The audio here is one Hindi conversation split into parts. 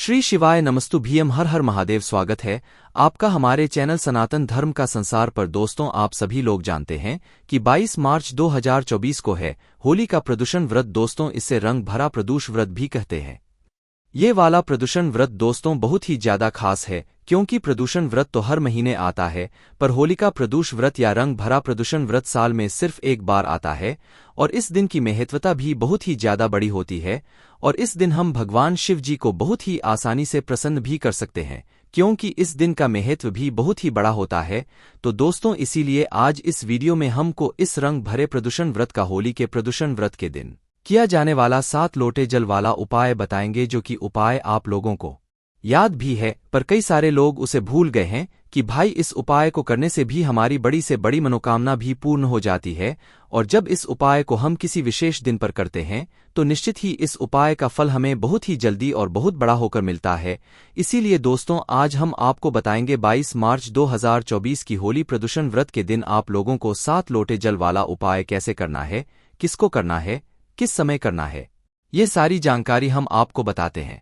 श्री शिवाय नमस्तु भीम हर हर महादेव। स्वागत है आपका हमारे चैनल सनातन धर्म का संसार पर। दोस्तों, आप सभी लोग जानते हैं कि 22 मार्च 2024 को है होली का प्रदूषण व्रत। दोस्तों, इसे रंग भरा प्रदूष व्रत भी कहते हैं। ये वाला प्रदूषण व्रत दोस्तों बहुत ही ज्यादा खास है, क्योंकि प्रदूषण व्रत तो हर महीने आता है, पर होलिका प्रदूष व्रत या रंग भरा प्रदूषण व्रत साल में सिर्फ एक बार आता है। और इस दिन की महत्वता भी बहुत ही ज्यादा बड़ी होती है, और इस दिन हम भगवान शिव जी को बहुत ही आसानी से प्रसन्न भी कर सकते हैं, क्योंकि इस दिन का महत्व भी बहुत ही बड़ा होता है। तो दोस्तों, इसीलिए आज इस वीडियो में हमको इस रंग भरे प्रदूषण व्रत का होली के प्रदूषण व्रत के दिन किया जाने वाला 7 लोटे जल वाला उपाय बताएंगे, जो कि उपाय आप लोगों को याद भी है, पर कई सारे लोग उसे भूल गए हैं कि भाई इस उपाय को करने से भी हमारी बड़ी से बड़ी मनोकामना भी पूर्ण हो जाती है। और जब इस उपाय को हम किसी विशेष दिन पर करते हैं तो निश्चित ही इस उपाय का फल हमें बहुत ही जल्दी और बहुत बड़ा होकर मिलता है। इसीलिए दोस्तों, आज हम आपको बताएंगे 22 मार्च 2024 की होली प्रदूषण व्रत के दिन आप लोगों को 7 लोटे जल वाला उपाय कैसे करना है, किसको करना है, किस समय करना है, ये सारी जानकारी हम आपको बताते हैं।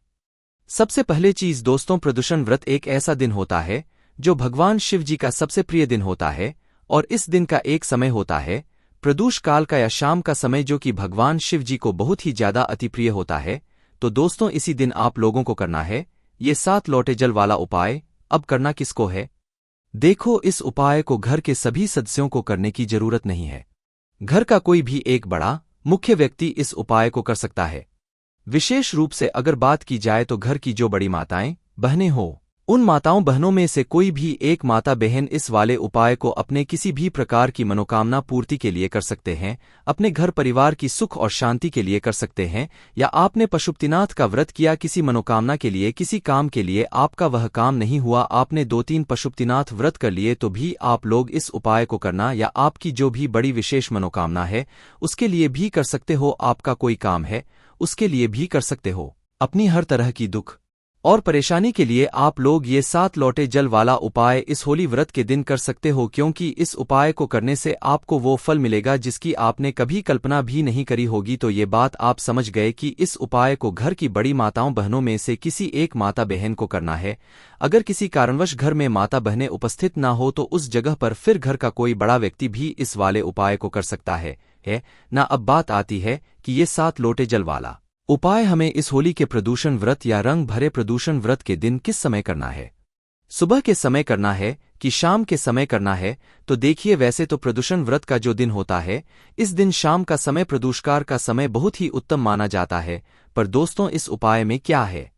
सबसे पहले चीज दोस्तों, प्रदूषण व्रत एक ऐसा दिन होता है जो भगवान शिव जी का सबसे प्रिय दिन होता है। और इस दिन का एक समय होता है प्रदूष काल का या शाम का समय, जो कि भगवान शिव जी को बहुत ही ज्यादा अति प्रिय होता है। तो दोस्तों, इसी दिन आप लोगों को करना है ये 7 लोटे जल वाला उपाय। अब करना किसको है? देखो, इस उपाय को घर के सभी सदस्यों को करने की जरूरत नहीं है। घर का कोई भी एक बड़ा मुख्य व्यक्ति इस उपाय को कर सकता है। विशेष रूप से अगर बात की जाए तो घर की जो बड़ी माताएं बहनें हो, उन माताओं बहनों में से कोई भी एक माता बहन इस वाले उपाय को अपने किसी भी प्रकार की मनोकामना पूर्ति के लिए कर सकते हैं, अपने घर परिवार की सुख और शांति के लिए कर सकते हैं, या आपने पशुपतिनाथ का व्रत किया किसी मनोकामना के लिए, किसी काम के लिए आपका वह काम नहीं हुआ, आपने 2-3 पशुपतिनाथ व्रत कर लिए, तो भी आप लोग इस उपाय को करना, या आपकी जो भी बड़ी विशेष मनोकामना है उसके लिए भी कर सकते हो। आपका कोई काम है उसके लिए भी कर सकते हो। अपनी हर तरह की दुख और परेशानी के लिए आप लोग ये 7 लोटे जल वाला उपाय इस होली व्रत के दिन कर सकते हो, क्योंकि इस उपाय को करने से आपको वो फल मिलेगा जिसकी आपने कभी कल्पना भी नहीं करी होगी। तो ये बात आप समझ गए कि इस उपाय को घर की बड़ी माताओं बहनों में से किसी एक माता बहन को करना है। अगर किसी कारणवश घर में माता बहनें उपस्थित ना हो तो उस जगह पर फिर घर का कोई बड़ा व्यक्ति भी इस वाले उपाय को कर सकता है ना। अब बात आती है कि ये 7 लोटे जल वाला उपाय हमें इस होली के प्रदूषण व्रत या रंग भरे प्रदूषण व्रत के दिन किस समय करना है? सुबह के समय करना है कि शाम के समय करना है? तो देखिए, वैसे तो प्रदूषण व्रत का जो दिन होता है इस दिन शाम का समय प्रदूषकार का समय बहुत ही उत्तम माना जाता है। पर दोस्तों, इस उपाय में क्या है?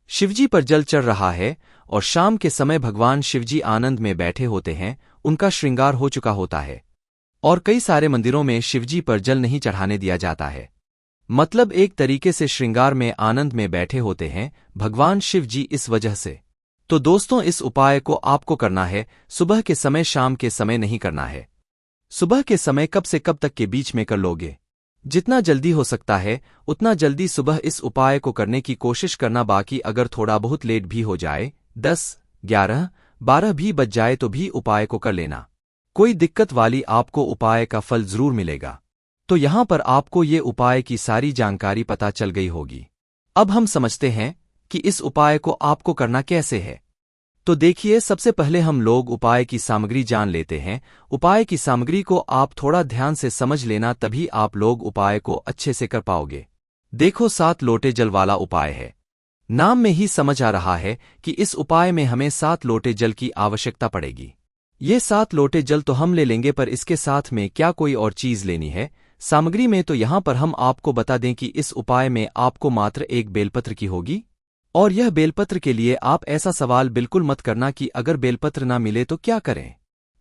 शिवजी पर जल चढ़ रहा है और शाम के समय भगवान शिवजी आनंद में बैठे होते हैं, उनका श्रृंगार हो चुका होता है। और कई सारे मंदिरों में शिवजी पर जल नहीं चढ़ाने दिया जाता है, मतलब एक तरीके से श्रृंगार में आनंद में बैठे होते हैं भगवान शिव जी इस वजह से। तो दोस्तों, इस उपाय को आपको करना है सुबह के समय, शाम के समय नहीं करना है। सुबह के समय कब से कब तक के बीच में कर लोगे? जितना जल्दी हो सकता है उतना जल्दी सुबह इस उपाय को करने की कोशिश करना। बाकी अगर थोड़ा बहुत लेट भी हो जाए, 10, 11, 12 भी बज जाए तो भी उपाय को कर लेना, कोई दिक्कत वाली आपको उपाय का फल जरूर मिलेगा। तो यहां पर आपको ये उपाय की सारी जानकारी पता चल गई होगी। अब हम समझते हैं कि इस उपाय को आपको करना कैसे है। तो देखिए, सबसे पहले हम लोग उपाय की सामग्री जान लेते हैं। उपाय की सामग्री को आप थोड़ा ध्यान से समझ लेना, तभी आप लोग उपाय को अच्छे से कर पाओगे। देखो, 7 लोटे जल वाला उपाय है, नाम में ही समझ आ रहा है कि इस उपाय में हमें 7 लोटे जल की आवश्यकता पड़ेगी। ये 7 लोटे जल तो हम ले लेंगे, पर इसके साथ में क्या कोई और चीज लेनी है सामग्री में? तो यहां पर हम आपको बता दें कि इस उपाय में आपको मात्र एक बेलपत्र की होगी। और यह बेलपत्र के लिए आप ऐसा सवाल बिल्कुल मत करना कि अगर बेलपत्र ना मिले तो क्या करें,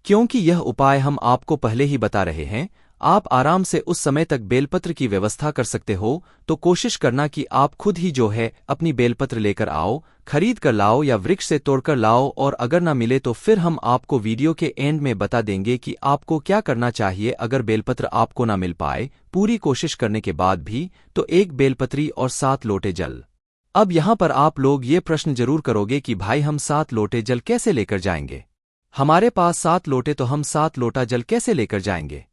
क्योंकि यह उपाय हम आपको पहले ही बता रहे हैं। आप आराम से उस समय तक बेलपत्र की व्यवस्था कर सकते हो। तो कोशिश करना कि आप खुद ही जो है अपनी बेलपत्र लेकर आओ, खरीद कर लाओ या वृक्ष से तोड़कर लाओ। और अगर ना मिले तो फिर हम आपको वीडियो के एंड में बता देंगे कि आपको क्या करना चाहिए। अगर बेलपत्र आपको ना मिल पाए पूरी कोशिश करने के बाद भी, तो एक बेलपत्री और 7 लोटे जल। अब यहां पर आप लोग ये प्रश्न जरूर करोगे कि भाई हम 7 लोटे जल कैसे लेकर जाएंगे? हमारे पास 7 लोटे, तो हम 7 लोटा जल कैसे लेकर जाएंगे?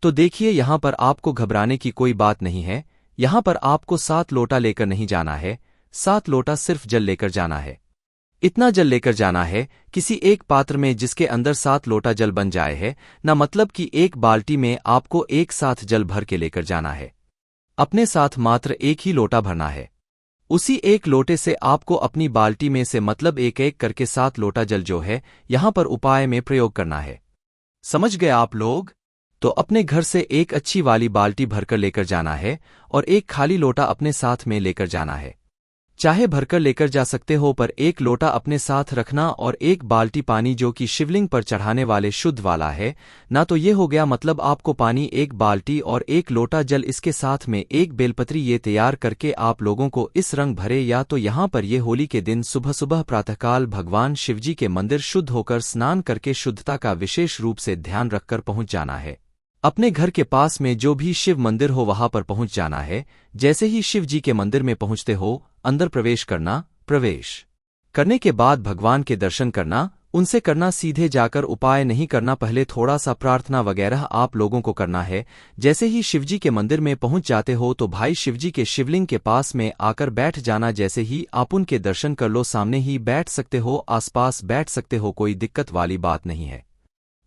तो देखिए, यहां पर आपको घबराने की कोई बात नहीं है। यहां पर आपको 7 लोटा लेकर नहीं जाना है। 7 लोटा सिर्फ जल लेकर जाना है। इतना जल लेकर जाना है किसी एक पात्र में जिसके अंदर 7 लोटा जल बन जाए है, ना मतलब कि एक बाल्टी में आपको एक साथ जल भर के लेकर जाना है। अपने साथ मात्र एक ही लोटा भरना है। उसी एक लोटे से आपको अपनी बाल्टी में से मतलब एक एक करके 7 लोटा जल जो है यहां पर उपाय में प्रयोग करना है। समझ गए आप लोग? तो अपने घर से एक अच्छी वाली बाल्टी भरकर लेकर जाना है और एक खाली लोटा अपने साथ में लेकर जाना है। चाहे भरकर लेकर जा सकते हो, पर एक लोटा अपने साथ रखना और एक बाल्टी पानी जो कि शिवलिंग पर चढ़ाने वाले शुद्ध वाला है। ना तो ये हो गया मतलब आपको पानी एक बाल्टी और एक लोटा जल इसके साथ में एक बेलपत्री ये तैयार करके आप लोगों को इस रंग भरे या तो यहाँ पर ये होली के दिन सुबह सुबह प्रातःकाल भगवान शिवजी के मंदिर शुद्ध होकर स्नान करके शुद्धता का विशेष रूप से ध्यान रखकर पहुंच जाना है। अपने घर के पास में जो भी शिव मंदिर हो वहां पर पहुंच जाना है। जैसे ही शिव जी के मंदिर में पहुंचते हो अंदर प्रवेश करना। प्रवेश करने के बाद भगवान के दर्शन करना, उनसे करना सीधे जाकर उपाय नहीं करना, पहले थोड़ा सा प्रार्थना वगैरह आप लोगों को करना है। जैसे ही शिवजी के मंदिर में पहुंच जाते हो तो भाई शिवजी के शिवलिंग के पास में आकर बैठ जाना। जैसे ही आप उनके दर्शन कर लो, सामने ही बैठ सकते हो, आसपास बैठ सकते हो, कोई दिक्कत वाली बात नहीं है।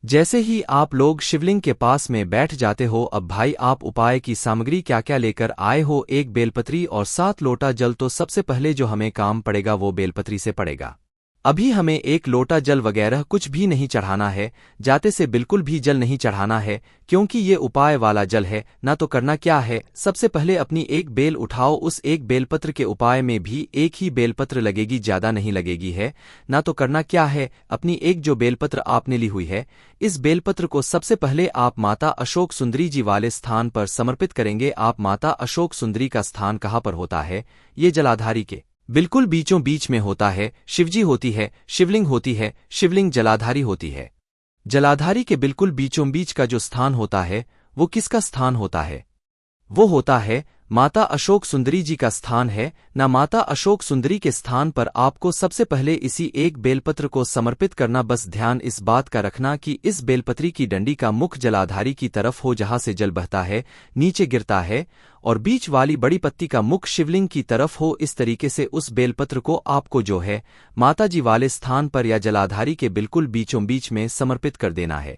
जैसे ही आप लोग शिवलिंग के पास में बैठ जाते हो, अब भाई आप उपाय की सामग्री क्या क्या लेकर आए हो? एक बेलपत्री और 7 लोटा जल। तो सबसे पहले जो हमें काम पड़ेगा वो बेलपत्री से पड़ेगा। अभी हमें एक लोटा जल वगैरह कुछ भी नहीं चढ़ाना है, जाते से बिल्कुल भी जल नहीं चढ़ाना है, क्योंकि ये उपाय वाला जल है। ना तो करना क्या है, सबसे पहले अपनी एक बेल उठाओ। उस एक बेलपत्र के उपाय में भी एक ही बेलपत्र लगेगी, ज्यादा नहीं लगेगी है। ना तो करना क्या है, अपनी एक जो बेलपत्र आपने ली हुई है, इस बेलपत्र को सबसे पहले आप माता अशोक सुंदरी जी वाले स्थान पर समर्पित करेंगे। आप माता अशोक सुंदरी का स्थान कहाँ पर होता है? ये जलाधारी के बिल्कुल बीचों बीच में होता है। शिवजी होती है, शिवलिंग होती है, शिवलिंग जलाधारी होती है। जलाधारी के बिल्कुल बीचों बीच का जो स्थान होता है वो किसका स्थान होता है? वो होता है माता अशोक सुंदरी जी का स्थान है ना। माता अशोक सुंदरी के स्थान पर आपको सबसे पहले इसी एक बेलपत्र को समर्पित करना। बस ध्यान इस बात का रखना कि इस बेलपत्री की डंडी का मुख जलाधारी की तरफ हो, जहां से जल बहता है नीचे गिरता है, और बीच वाली बड़ी पत्ती का मुख शिवलिंग की तरफ हो। इस तरीके से उस बेलपत्र को आपको जो है माताजी वाले स्थान पर या जलाधारी के बिल्कुल बीचों बीच में समर्पित कर देना है।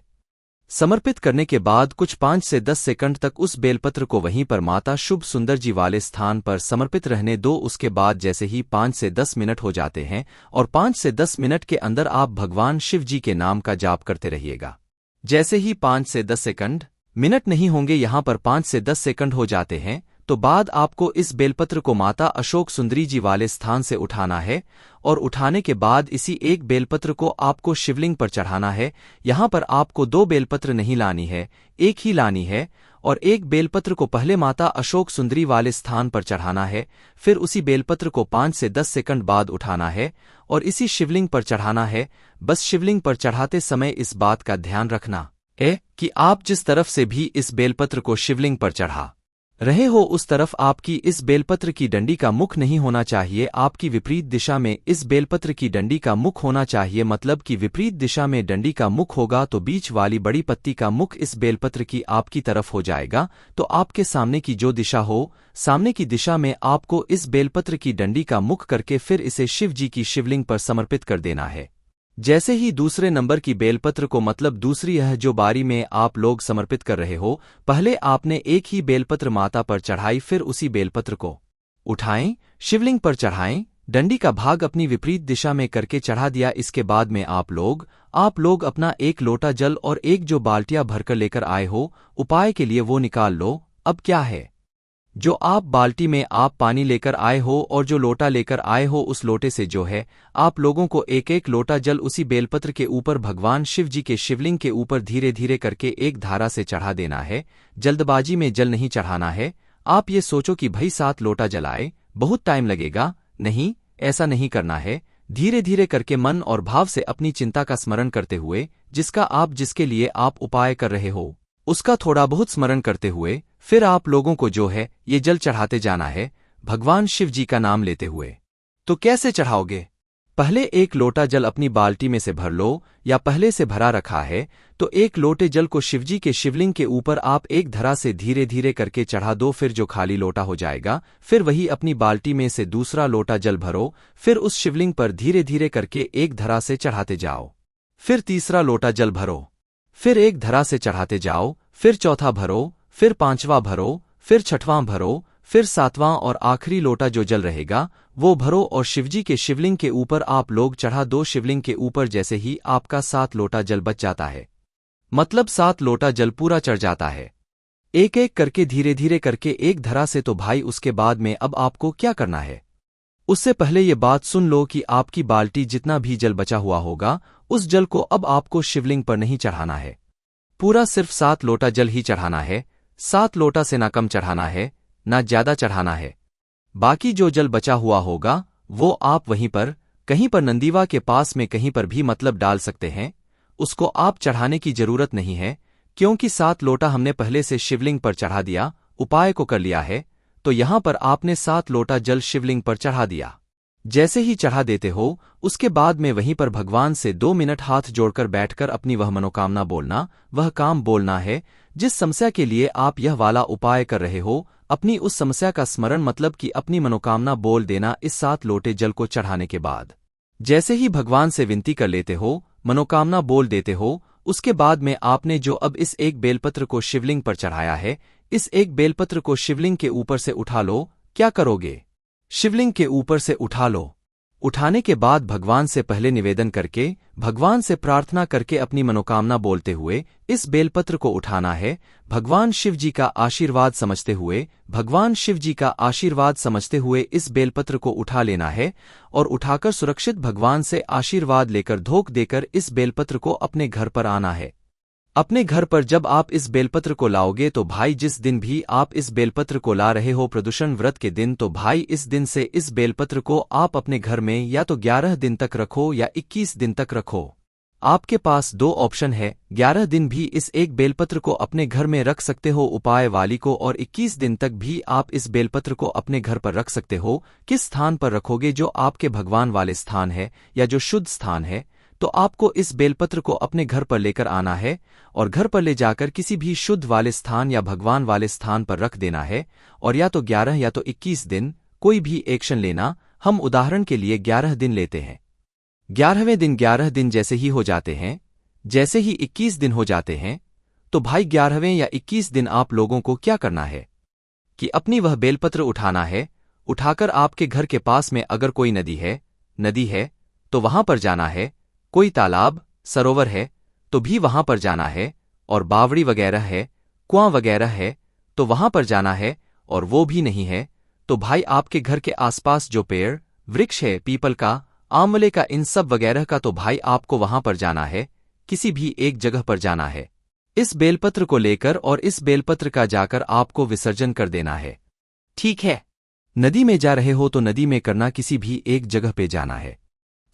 समर्पित करने के बाद कुछ 5 से 10 सेकंड तक उस बेलपत्र को वहीं पर माता शुभ सुंदर जी वाले स्थान पर समर्पित रहने दो। उसके बाद जैसे ही 5 से 10 मिनट हो जाते हैं और 5 से 10 मिनट के अंदर आप भगवान शिव जी के नाम का जाप करते रहिएगा। जैसे ही 5 से 10 सेकंड मिनट नहीं होंगे, यहां पर 5 से 10 सेकंड हो जाते हैं, तो बाद आपको इस बेलपत्र को माता अशोक सुंदरी जी वाले स्थान से उठाना है और उठाने के बाद इसी एक बेलपत्र को आपको शिवलिंग पर चढ़ाना है। यहां पर आपको 2 बेलपत्र नहीं लानी है, एक ही लानी है। और एक बेलपत्र को पहले माता अशोक सुंदरी वाले स्थान पर चढ़ाना है, फिर उसी बेलपत्र को 5 से 10 सेकंड बाद उठाना है और इसी शिवलिंग पर चढ़ाना है। बस शिवलिंग पर चढ़ाते समय इस बात का ध्यान रखना है कि आप जिस तरफ से भी इस बेलपत्र को शिवलिंग पर चढ़ा रहे हो उस तरफ आपकी इस बेलपत्र की डंडी का मुख नहीं होना चाहिए। आपकी विपरीत दिशा में इस बेलपत्र की डंडी का मुख होना चाहिए। मतलब कि विपरीत दिशा में डंडी का मुख होगा तो बीच वाली बड़ी पत्ती का मुख इस बेलपत्र की आपकी तरफ हो जाएगा। तो आपके सामने की जो दिशा हो, सामने की दिशा में आपको इस बेलपत्र की डंडी का मुख करके फिर इसे शिव जी की शिवलिंग पर समर्पित कर देना है। जैसे ही दूसरे नंबर की बेलपत्र को मतलब दूसरी यह जो बारी में आप लोग समर्पित कर रहे हो, पहले आपने एक ही बेलपत्र माता पर चढ़ाई, फिर उसी बेलपत्र को उठाएं, शिवलिंग पर चढ़ाएं, डंडी का भाग अपनी विपरीत दिशा में करके चढ़ा दिया। इसके बाद में आप लोग अपना एक लोटा जल और एक जो बाल्टियां भरकर लेकर आए हो उपाय के लिए वो निकाल लो। अब क्या है, जो आप बाल्टी में आप पानी लेकर आए हो और जो लोटा लेकर आए हो, उस लोटे से जो है आप लोगों को एक एक लोटा जल उसी बेलपत्र के ऊपर भगवान शिव जी के शिवलिंग के ऊपर धीरे धीरे करके एक धारा से चढ़ा देना है। जल्दबाजी में जल नहीं चढ़ाना है। आप ये सोचो कि भाई 7 लोटा जलाए, बहुत टाइम लगेगा, नहीं, ऐसा नहीं करना है। धीरे धीरे करके मन और भाव से अपनी चिंता का स्मरण करते हुए, जिसके लिए आप उपाय कर रहे हो उसका थोड़ा बहुत स्मरण करते हुए, फिर आप लोगों को जो है ये जल चढ़ाते जाना है भगवान शिव जी का नाम लेते हुए। तो कैसे चढ़ाओगे? पहले एक लोटा जल अपनी बाल्टी में से भर लो, या पहले से भरा रखा है तो एक लोटे जल को शिवजी के शिवलिंग के ऊपर आप एक धरा से धीरे धीरे करके चढ़ा दो। फिर जो खाली लोटा हो जाएगा, फिर वही अपनी बाल्टी में से दूसरा लोटा जल भरो, फिर उस शिवलिंग पर धीरे धीरे करके एक धरा से चढ़ाते जाओ। फिर तीसरा लोटा जल भरो, फिर एक धरा से चढ़ाते जाओ, फिर चौथा भरो, फिर पांचवां भरो, फिर छठवां भरो, फिर सातवां और आखिरी लोटा जो जल रहेगा वो भरो और शिवजी के शिवलिंग के ऊपर आप लोग चढ़ा दो। शिवलिंग के ऊपर जैसे ही आपका 7 लोटा जल बच जाता है, मतलब 7 लोटा जल पूरा चढ़ जाता है, एक एक करके धीरे धीरे करके एक धरा से, तो भाई उसके बाद में अब आपको क्या करना है? उससे पहले ये बात सुन लो कि आपकी बाल्टी जितना भी जल बचा हुआ होगा उस जल को अब आपको शिवलिंग पर नहीं चढ़ाना है, पूरा सिर्फ 7 लोटा जल ही चढ़ाना है। 7 लोटा से ना कम चढ़ाना है ना ज्यादा चढ़ाना है। बाकी जो जल बचा हुआ होगा वो आप वहीं पर कहीं पर नंदीवा के पास में कहीं पर भी मतलब डाल सकते हैं, उसको आप चढ़ाने की जरूरत नहीं है, क्योंकि 7 लोटा हमने पहले से शिवलिंग पर चढ़ा दिया, उपाय को कर लिया है। तो यहां पर आपने 7 लोटा जल शिवलिंग पर चढ़ा दिया। जैसे ही चढ़ा देते हो उसके बाद में वहीं पर भगवान से 2 मिनट हाथ जोड़कर बैठकर अपनी वह मनोकामना बोलना, वह काम बोलना है जिस समस्या के लिए आप यह वाला उपाय कर रहे हो। अपनी उस समस्या का स्मरण मतलब कि अपनी मनोकामना बोल देना इस 7 लोटे जल को चढ़ाने के बाद। जैसे ही भगवान से विनती कर लेते हो, मनोकामना बोल देते हो, उसके बाद में आपने जो अब इस एक बेलपत्र को शिवलिंग पर चढ़ाया है, इस एक बेलपत्र को शिवलिंग के ऊपर से उठा लो। क्या करोगे? शिवलिंग के ऊपर से उठा लो। उठाने के बाद भगवान से पहले निवेदन करके, भगवान से प्रार्थना करके अपनी मनोकामना बोलते हुए इस बेलपत्र को उठाना है। भगवान शिव जी का आशीर्वाद समझते हुए, भगवान शिव जी का आशीर्वाद समझते हुए इस बेलपत्र को उठा लेना है और उठाकर सुरक्षित भगवान से आशीर्वाद लेकर धोख देकर इस बेलपत्र को अपने घर पर आना है। अपने घर पर जब आप इस बेलपत्र को लाओगे तो भाई जिस दिन भी आप इस बेलपत्र को ला रहे हो प्रदोषण व्रत के दिन, तो भाई इस दिन से इस बेलपत्र को आप अपने घर में या तो 11 दिन तक रखो या 21 दिन तक रखो। आपके पास 2 ऑप्शन है। 11 दिन भी इस एक बेलपत्र को अपने घर में रख सकते हो उपाय वाली को, और 21 दिन तक भी आप इस बेलपत्र को अपने घर पर रख सकते हो। किस स्थान पर रखोगे? जो आपके भगवान वाले स्थान है या जो शुद्ध स्थान है, तो आपको इस बेलपत्र को अपने घर पर लेकर आना है और घर पर ले जाकर किसी भी शुद्ध वाले स्थान या भगवान वाले स्थान पर रख देना है। और या तो 11 या तो 21 दिन कोई भी एक्शन लेना। हम उदाहरण के लिए 11 दिन लेते हैं। 11वें दिन जैसे ही हो जाते हैं, जैसे ही 21 दिन हो जाते हैं, तो भाई 11वें या 21 दिन आप लोगों को क्या करना है कि अपनी वह बेलपत्र उठाना है। उठाकर आपके घर के पास में अगर कोई नदी है तो वहां पर जाना है, कोई तालाब सरोवर है तो भी वहां पर जाना है, और बावड़ी वगैरह है, कुआं वगैरह है तो वहां पर जाना है, और वो भी नहीं है तो भाई आपके घर के आसपास जो पेड़ वृक्ष है, पीपल का, आंवले का, इन सब वगैरह का, तो भाई आपको वहां पर जाना है, किसी भी एक जगह पर जाना है इस बेलपत्र को लेकर, और इस बेलपत्र का जाकर आपको विसर्जन कर देना है। ठीक है? नदी में जा रहे हो तो नदी में करना, किसी भी एक जगह पे जाना है।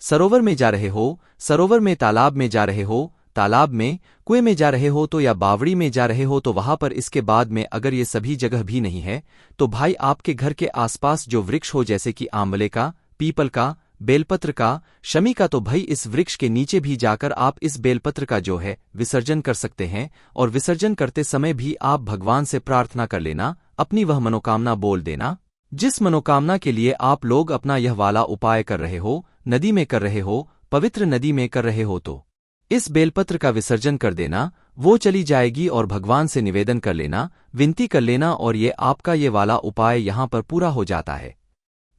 सरोवर में जा रहे हो, सरोवर में, तालाब में जा रहे हो, तालाब में, कुएं में जा रहे हो तो, या बावड़ी में जा रहे हो तो वहां पर। इसके बाद में अगर ये सभी जगह भी नहीं है तो भाई आपके घर के आसपास जो वृक्ष हो, जैसे कि आंवले का, पीपल का, बेलपत्र का, शमी का, तो भाई इस वृक्ष के नीचे भी जाकर आप इस बेलपत्र का जो है विसर्जन कर सकते हैं। और विसर्जन करते समय भी आप भगवान से प्रार्थना कर लेना, अपनी वह मनोकामना बोल देना जिस मनोकामना के लिए आप लोग अपना यह वाला उपाय कर रहे हो। नदी में कर रहे हो, पवित्र नदी में कर रहे हो तो इस बेलपत्र का विसर्जन कर देना, वो चली जाएगी। और भगवान से निवेदन कर लेना, विनती कर लेना, और ये आपका ये वाला उपाय यहां पर पूरा हो जाता है।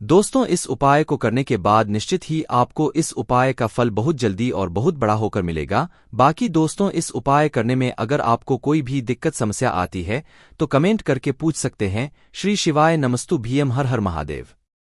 दोस्तों, इस उपाय को करने के बाद निश्चित ही आपको इस उपाय का फल बहुत जल्दी और बहुत बड़ा होकर मिलेगा। बाकी दोस्तों, इस उपाय करने में अगर आपको कोई भी दिक्कत समस्या आती है तो कमेंट करके पूछ सकते हैं। श्री शिवाय नमस्तु भीम, हर हर महादेव।